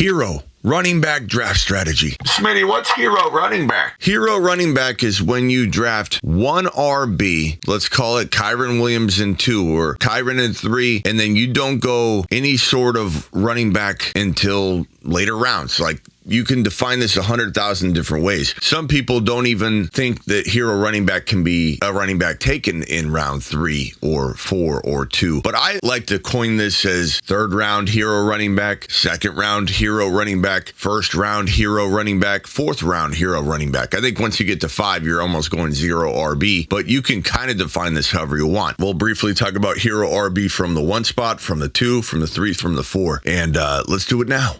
Hero running back draft strategy. Smitty, what's hero running back? Hero running back is when you draft one RB, let's call it Kyren Williams in 2 or Kyren in 3, and then you don't go any sort of running back until later rounds. Like, you can define this 100,000 different ways. Some people don't even think that hero running back can be a running back taken in round 3 or 4 or 2. But I like to coin this as 3rd round hero running back, 2nd round hero running back, 1st round hero running back, 4th round hero running back. I think once you get to 5, you're almost going 0 RB, but you can kind of define this however you want. We'll briefly talk about hero RB from the 1 spot, from the 2, from the 3, from the 4, and let's do it now.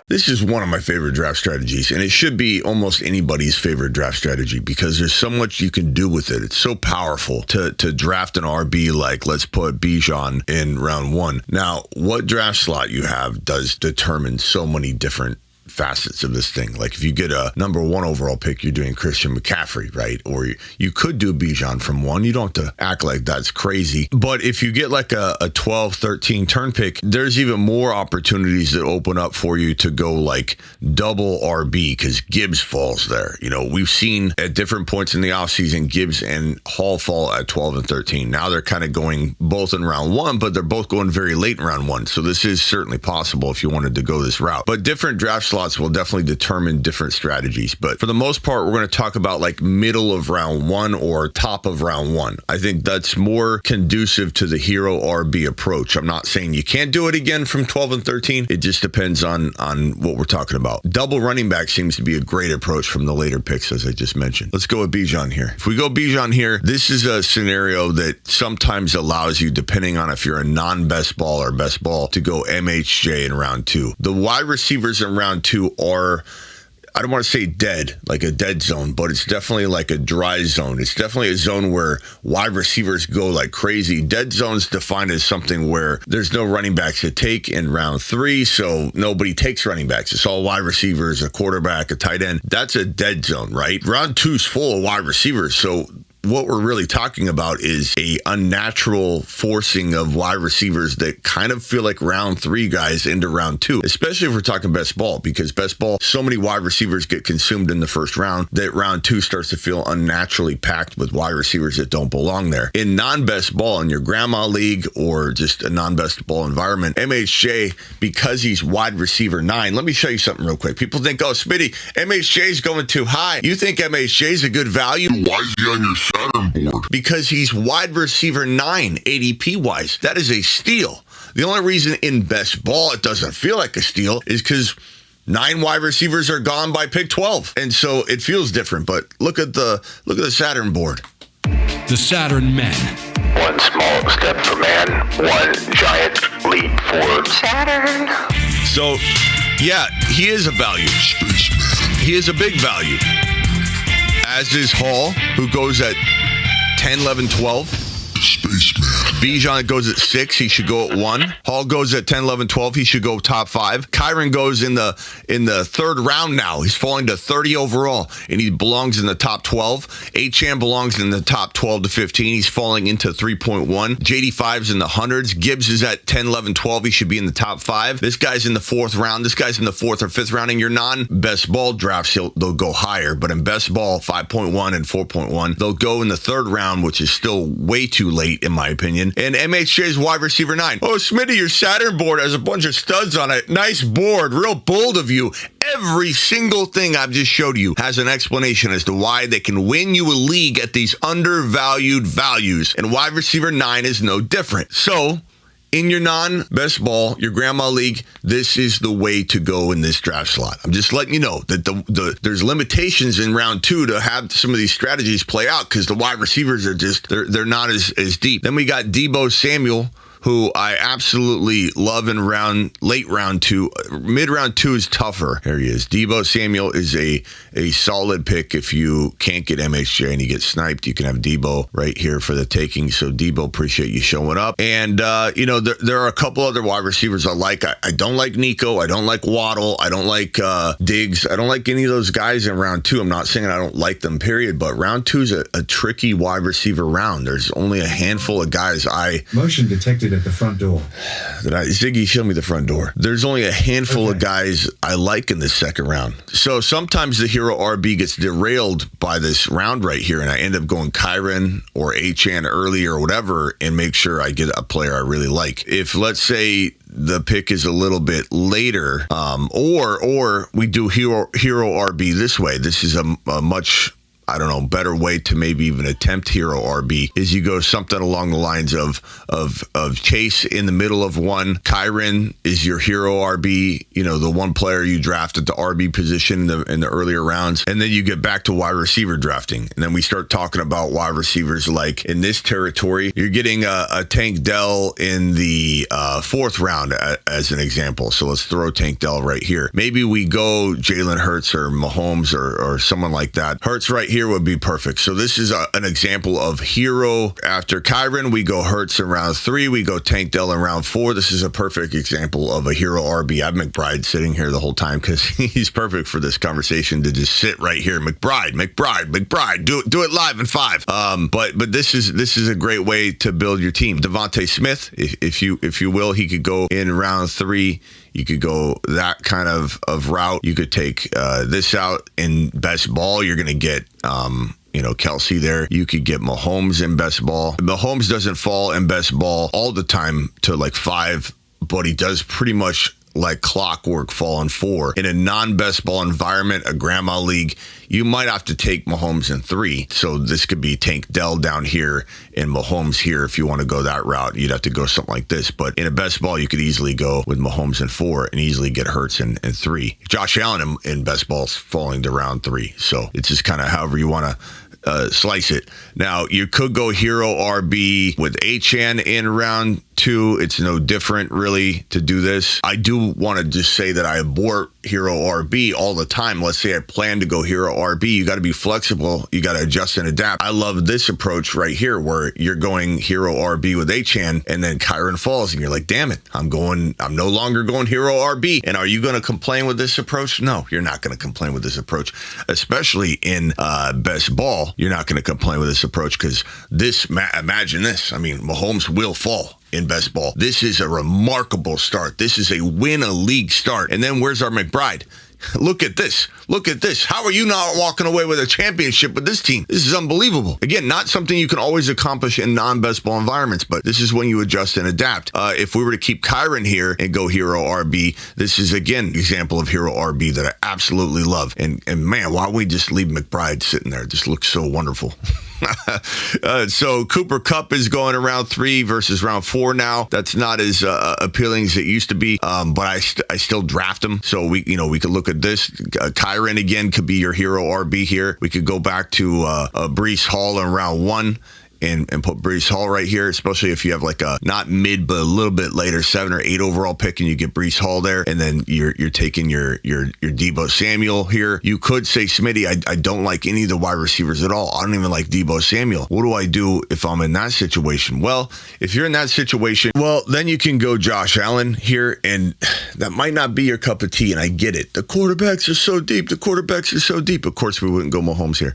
This is one of my favorite draft strategies, and it should be almost anybody's favorite draft strategy because there's so much you can do with it. It's so powerful to draft an RB like, let's put Bijan in round 1. Now, what draft slot you have does determine so many different facets of this thing. Like, if you get a number 1 overall pick, you're doing Christian McCaffrey, right? Or you could do Bijan from 1. You don't have to act like that's crazy. But if you get like a 12, 13 turn pick, there's even more opportunities that open up for you to go like double RB because Gibbs falls there. You know, we've seen at different points in the offseason, Gibbs and Hall fall at 12 and 13. Now they're kind of going both in round 1, but they're both going very late in round 1. So this is certainly possible if you wanted to go this route. But different draft slots will definitely determine different strategies. But for the most part, we're going to talk about like middle of round 1 or top of round 1. I think that's more conducive to the hero RB approach. I'm not saying you can't do it again from 12 and 13. It just depends on what we're talking about. Double running back seems to be a great approach from the later picks, as I just mentioned. Let's go with Bijan here. If we go Bijan here, this is a scenario that sometimes allows you, depending on if you're a non-best ball or best ball, to go MHJ in round 2. The wide receivers in round 2 are, I don't want to say dead, like a dead zone, but it's definitely like a dry zone. It's definitely a zone where wide receivers go like crazy. Dead zone's defined as something where there's no running backs to take in round 3, so nobody takes running backs. It's all wide receivers, a quarterback, a tight end. That's a dead zone, right? Round 2's full of wide receivers, so what we're really talking about is a unnatural forcing of wide receivers that kind of feel like round 3 guys into round 2, especially if we're talking best ball, because best ball, so many wide receivers get consumed in the first round that round 2 starts to feel unnaturally packed with wide receivers that don't belong there. In non-best ball, in your grandma league or just a non-best ball environment, MHJ, because he's wide receiver 9, let me show you something real quick. People think, oh, Smitty, MHJ's going too high. You think MHJ's a good value? Why is he on your Saturn board? Because he's wide receiver 9 ADP wise. That is a steal. The only reason in best ball it doesn't feel like a steal is because 9 wide receivers are gone by pick 12. And so it feels different. But look at the Saturn board. The Saturn men. One small step for man, one giant leap for Saturn. So, yeah, he is a value. He is a big value. As is Hall, who goes at 10, 11, 12. Spaceman. Bijan goes at 6. He should go at 1. Hall goes at 10, 11, 12. He should go top 5. Kyren goes in the 3rd round now. He's falling to 30 overall, and he belongs in the top 12. Achane belongs in the top 12 to 15. He's falling into 3.1. JD5's in the hundreds. Gibbs is at 10, 11, 12. He should be in the top 5. This guy's in the 4th round. This guy's in the 4th or 5th round. In your non-best ball drafts, they'll go higher. But in best ball, 5.1 and 4.1, they'll go in the 3rd round, which is still way too late, in my opinion. And MHJ's wide receiver 9. Oh, Smitty, your Saturn board has a bunch of studs on it. Nice board. Real bold of you. Every single thing I've just showed you has an explanation as to why they can win you a league at these undervalued values. And wide receiver 9 is no different. So, in your non-best ball, your grandma league, this is the way to go in this draft slot. I'm just letting you know that there's limitations in round 2 to have some of these strategies play out because the wide receivers are just, they're not as deep. Then we got Deebo Samuel, who I absolutely love in late round 2. Mid round 2 is tougher. Here he is. Deebo Samuel is a solid pick. If you can't get MHJ and you get sniped, you can have Deebo right here for the taking. So Deebo, appreciate you showing up. And, there are a couple other wide receivers I like. I don't like Nico. I don't like Waddle. I don't like Diggs. I don't like any of those guys in round 2. I'm not saying I don't like them, period. But round 2 is a tricky wide receiver round. There's only a handful of guys Motion detected it at the front door. Ziggy, show me the front door. There's only a handful of guys I like in this second round. So sometimes the hero RB gets derailed by this round right here, and I end up going Kyren or Achane early or whatever and make sure I get a player I really like. If, let's say, the pick is a little bit later, or we do hero RB this way. This is a much, I don't know, better way to maybe even attempt hero RB is you go something along the lines of Chase in the middle of one. Kyren is your hero RB, the one player you draft at the RB position in the earlier rounds. And then you get back to wide receiver drafting. And then we start talking about wide receivers like in this territory. You're getting a Tank Dell in the fourth round as an example. So let's throw Tank Dell right here. Maybe we go Jalen Hurts or Mahomes or someone like that. Hurts right here would be perfect. So this is an example of hero. After Kyren, we go Hurts in round 3. We go Tank Dell in round 4. This is a perfect example of a hero RB. I have McBride sitting here the whole time because he's perfect for this conversation to just sit right here. McBride. Do it live in 5. But this is a great way to build your team. Devontae Smith, if you will, he could go in round 3. You could go that kind of route. You could take this out in best ball. You're going to get, Kelsey there. You could get Mahomes in best ball. Mahomes doesn't fall in best ball all the time to like 5, but he does pretty much like clockwork fall in 4. In a non-best ball environment, a grandma league, you might have to take Mahomes in 3. So this could be Tank Dell down here and Mahomes here. If you want to go that route, you'd have to go something like this. But in a best ball, you could easily go with Mahomes in 4 and easily get Hurts in 3. Josh Allen in best balls falling to round 3. So it's just kind of however you want to slice it. Now, you could go hero RB with Achane in round 2. It's no different, really, to do this. I do want to just say that I abort hero RB all the time. Let's say I plan to go hero RB. You got to be flexible. You got to adjust and adapt. I love this approach right here where you're going hero RB with Achane and then Kyren falls and you're like, damn it, I'm no longer going hero RB. And are you going to complain with this approach? No, you're not going to complain with this approach, especially in best ball. You're not going to complain with this approach because imagine this. I mean, Mahomes will fall in best ball. This is a remarkable start. This is a win a league start. And then where's our McBride? Look at this. How are you not walking away with a championship with this team? This is unbelievable. Again, not something you can always accomplish in non-best ball environments, but this is when you adjust and adapt. If we were to keep Kyren here and go hero RB, this is, again, an example of hero RB that I absolutely love. And man, why don't we just leave McBride sitting there? It just looks so wonderful. So Cooper Kupp is going around 3 versus round 4 now. That's not as appealing as it used to be, but I still draft him. So we could look at this. Kyren again could be your hero RB here. We could go back to Breece Hall in round 1. And put Breece Hall right here, especially if you have like a not mid but a little bit later 7 or 8 overall pick and you get Breece Hall there, and then you're taking your Deebo Samuel here. You could say, Smitty, I don't like any of the wide receivers at all. I don't even like Deebo Samuel. What do I do if I'm in that situation? Well, if you're in that situation, then you can go Josh Allen here, and that might not be your cup of tea, and I get it. The quarterbacks are so deep. Of course, we wouldn't go Mahomes here.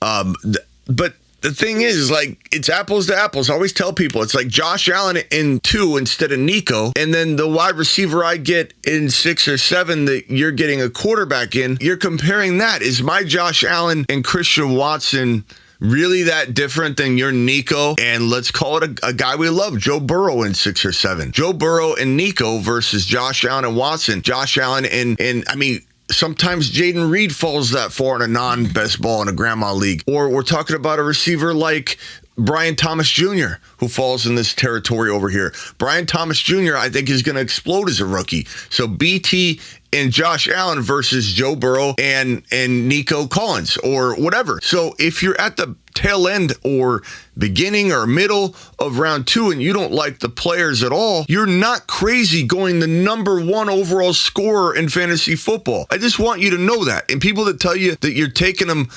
But the thing is, like, it's apples to apples. I always tell people it's like Josh Allen in 2 instead of Nico. And then the wide receiver I get in 6 or 7 that you're getting a quarterback in, you're comparing that. Is my Josh Allen and Christian Watson really that different than your Nico? And let's call it a guy we love, Joe Burrow in 6 or 7. Joe Burrow and Nico versus Josh Allen and Watson. Josh Allen and I mean, sometimes Jaden Reed falls that far in a non-best ball in a grandma league. Or we're talking about a receiver like Brian Thomas Jr., who falls in this territory over here. Brian Thomas Jr., I think, is going to explode as a rookie. So BT and Josh Allen versus Joe Burrow and Nico Collins or whatever. So if you're at the tail end or beginning or middle of round 2 and you don't like the players at all, you're not crazy going the number 1 overall scorer in fantasy football. I just want you to know that. And people that tell you that you're taking them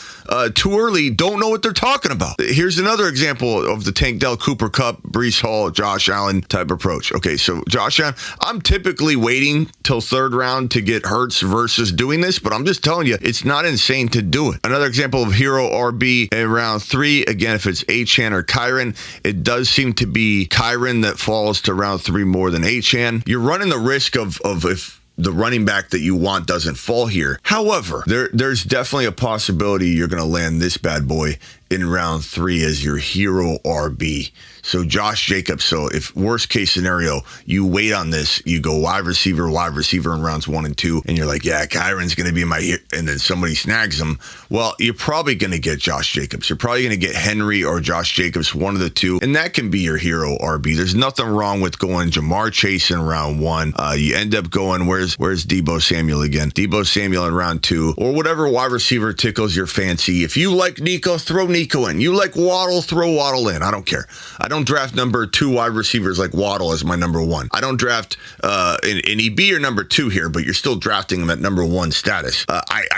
too early don't know what they're talking about. Here's another example of the Tank Dell, Cooper Kupp, Breece Hall, Josh Allen type approach. Okay, so Josh Allen, I'm typically waiting till 3rd round to get Hurts versus doing this, but I'm just telling you, it's not insane to do it. Another example of hero RB in round 3, again, if it's Achane or Kyren, it does seem to be Kyren that falls to round 3 more than Achane. You're running the risk of if the running back that you want doesn't fall here. However, there's definitely a possibility you're going to land this bad boy in round 3 as your hero RB. So Josh Jacobs. So if worst case scenario, you wait on this, you go wide receiver in rounds 1 and 2, and you're like, yeah, Kyren's going to be my hero, and then somebody snags him. Well, you're probably going to get Josh Jacobs. You're probably going to get Henry or Josh Jacobs, one of the two, and that can be your hero RB. There's nothing wrong with going Jamar Chase in round 1. You end up going, where's Deebo Samuel again? Deebo Samuel in round 2, or whatever wide receiver tickles your fancy. If you like Nico, throw Nico in. You like Waddle, throw Waddle in. I don't care. I don't draft number 2 wide receivers like Waddle as my number 1. I don't draft and he'd be your number 2 here, but you're still drafting him at number 1 status.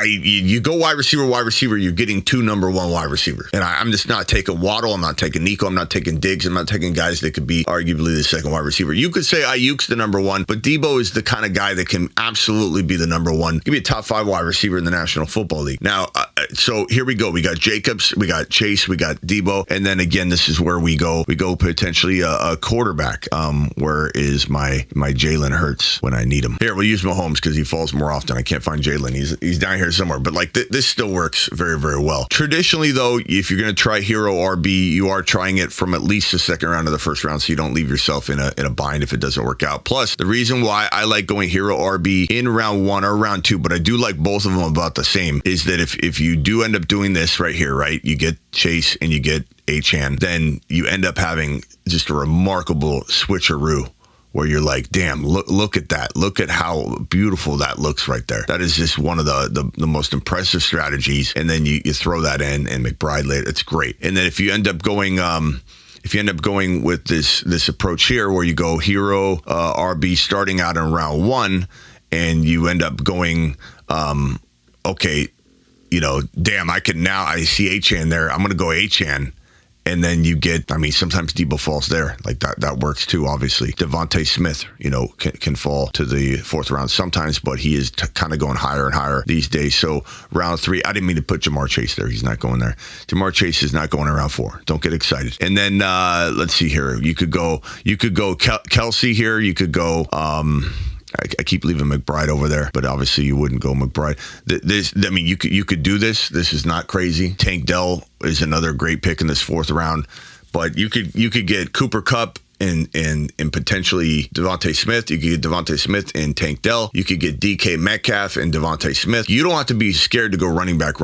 You go wide receiver, you're getting 2 number 1 wide receivers. And I'm just not taking Waddle, I'm not taking Nico, I'm not taking Diggs, I'm not taking guys that could be arguably the second wide receiver. You could say Ayuk's the number 1, but Deebo is the kind of guy that can absolutely be the number 1. Give me a top 5 wide receiver in the National Football League. Now, so here we go. We got Jacobs, we got Chase, we got Deebo, and then again, this is where we go potentially a quarterback. Where is my Jalen Hurts when I need him? Here, we'll use Mahomes because he falls more often. I can't find Jalen. He's down here somewhere. But like this still works very, very well. Traditionally, though, if you're going to try hero RB, you are trying it from at least the second round to the first round, so you don't leave yourself in a bind if it doesn't work out. Plus, the reason why I like going hero RB in round 1 or round 2, but I do like both of them about the same, is that if you do end up doing this right here, right, you get Chase and you get Achane, then you end up having just a remarkable switcheroo where you're like, damn, look at that. Look at how beautiful that looks right there. That is just one of the most impressive strategies. And then you throw that in and McBride later. It's great. And then if you end up going with this approach here where you go hero RB starting out in round 1 and you end up going, okay, damn, I see Achane there. I'm going to go Achane. And then you get, sometimes Deebo falls there. Like that works too, obviously. Devontae Smith, can fall to the 4th round sometimes, but he is kind of going higher and higher these days. So round 3, I didn't mean to put Jamar Chase there. He's not going there. Jamar Chase is not going in round 4. Don't get excited. And then let's see here. You could go Kelsey here. You could go, I keep leaving McBride over there, but obviously you wouldn't go McBride. You could do this. This is not crazy. Tank Dell is another great pick in this 4th round, but you could get Cooper Kupp and potentially Devontae Smith. You could get Devontae Smith and Tank Dell. You could get DK Metcalf and Devontae Smith. You don't have to be scared to go running back,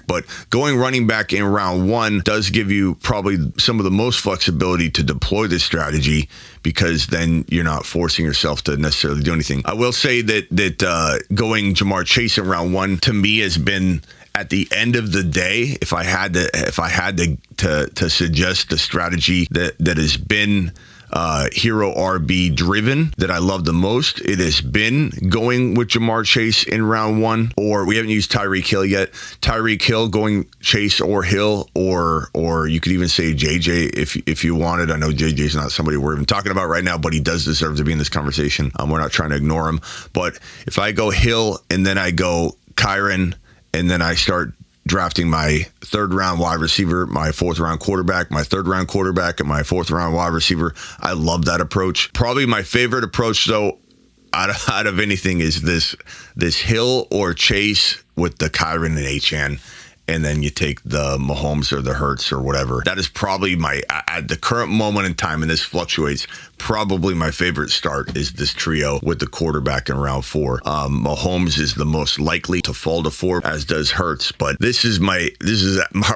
but going running back in round 1 does give you probably some of the most flexibility to deploy this strategy, because then you're not forcing yourself to necessarily do anything. I will say that going Jamar Chase in round 1 to me has been, at the end of the day, if I had to suggest the strategy that has been hero RB driven that I love the most, it has been going with Jamar Chase in round 1, or we haven't used Tyreek Hill yet. Tyreek Hill going Chase or Hill, or you could even say JJ if you wanted. I know JJ's not somebody we're even talking about right now, but he does deserve to be in this conversation. We're not trying to ignore him. But if I go Hill and then I go Kyren and then I start drafting my 3rd round wide receiver, my 4th round quarterback, my 3rd round quarterback, and my 4th round wide receiver, I love that approach. Probably my favorite approach, though, out of anything is this Hill or Chase with the Kyren and Achane, and then you take the Mahomes or the Hurts or whatever. That is probably at the current moment in time, and this fluctuates, probably my favorite start is this trio with the quarterback in round 4. Mahomes is the most likely to fall to 4, as does Hurts, but this is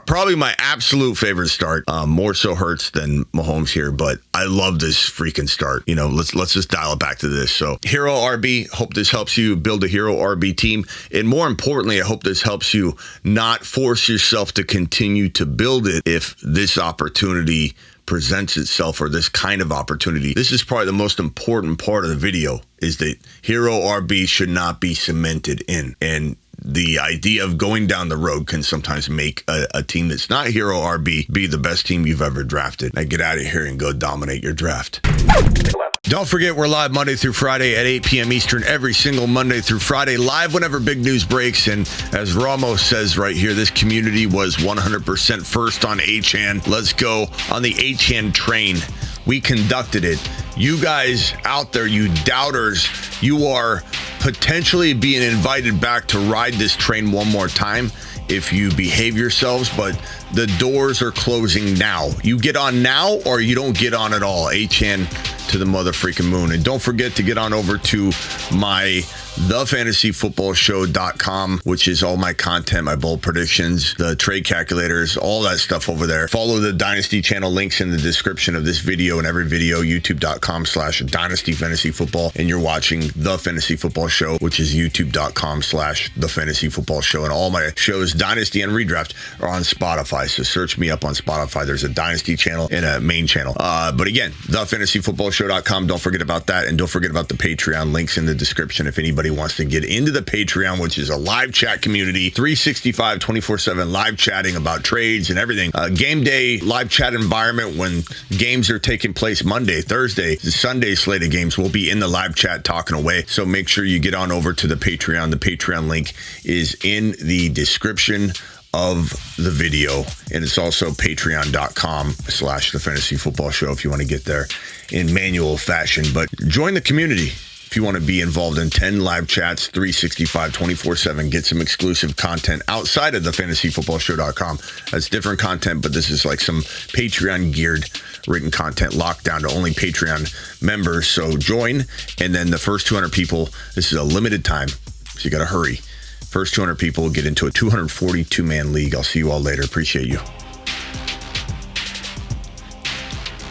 probably my absolute favorite start. More so Hurts than Mahomes here, but I love this freaking start. Let's just dial it back to this. So hero RB, hope this helps you build a hero RB team, and more importantly, I hope this helps you not force yourself to continue to build it if this opportunity presents itself, or this kind of opportunity. This is probably the most important part of the video, is that hero RB should not be cemented in. And the idea of going down the road can sometimes make a team that's not Hero RB be the best team you've ever drafted. Now get out of here and go dominate your draft. Don't forget, we're live Monday through Friday at 8 p.m. Eastern every single Monday through Friday, live whenever big news breaks. And as Ramos says right here, this community was 100% first on HN. Let's go on the HN train. We conducted it. You guys out there, you doubters, you are potentially being invited back to ride this train one more time if you behave yourselves, but the doors are closing now. You get on now or you don't get on at all. HN to the mother-freaking moon. And don't forget to get on over to my thefantasyfootballshow.com, which is all my content, my bold predictions, the trade calculators, all that stuff over there. Follow the Dynasty channel, links in the description of this video and every video, youtube.com/Dynasty Fantasy Football. And you're watching The Fantasy Football Show, which is youtube.com/The Fantasy Football Show. And all my shows, Dynasty and Redraft, are on Spotify. So search me up on Spotify. There's a Dynasty channel and a main channel. But again, thefantasyfootballshow.com. Don't forget about that. And don't forget about the Patreon, links in the description if anybody wants to get into the Patreon, which is a live chat community, 365, 24/7 live chatting about trades and everything. Game day live chat environment when games are taking place Monday, Thursday, Sunday slate of games. We'll be in the live chat talking away. So make sure you get on over to the Patreon. The Patreon link is in the description of the video, and it's also patreon.com/The Fantasy Football Show if you want to get there in manual fashion. But join the community if you want to be involved in 10 live chats, 365, 24/7. Get some exclusive content outside of the fantasyfootballshow.com. That's different content, but this is like some Patreon geared written content locked down to only Patreon members. So join, and then the first 200 people, this is a limited time, so you got to hurry. First 200 people get into a 242-man league. I'll see you all later. Appreciate you.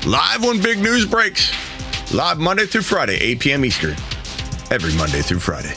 Live when big news breaks. Live Monday through Friday, 8 p.m. Eastern. Every Monday through Friday.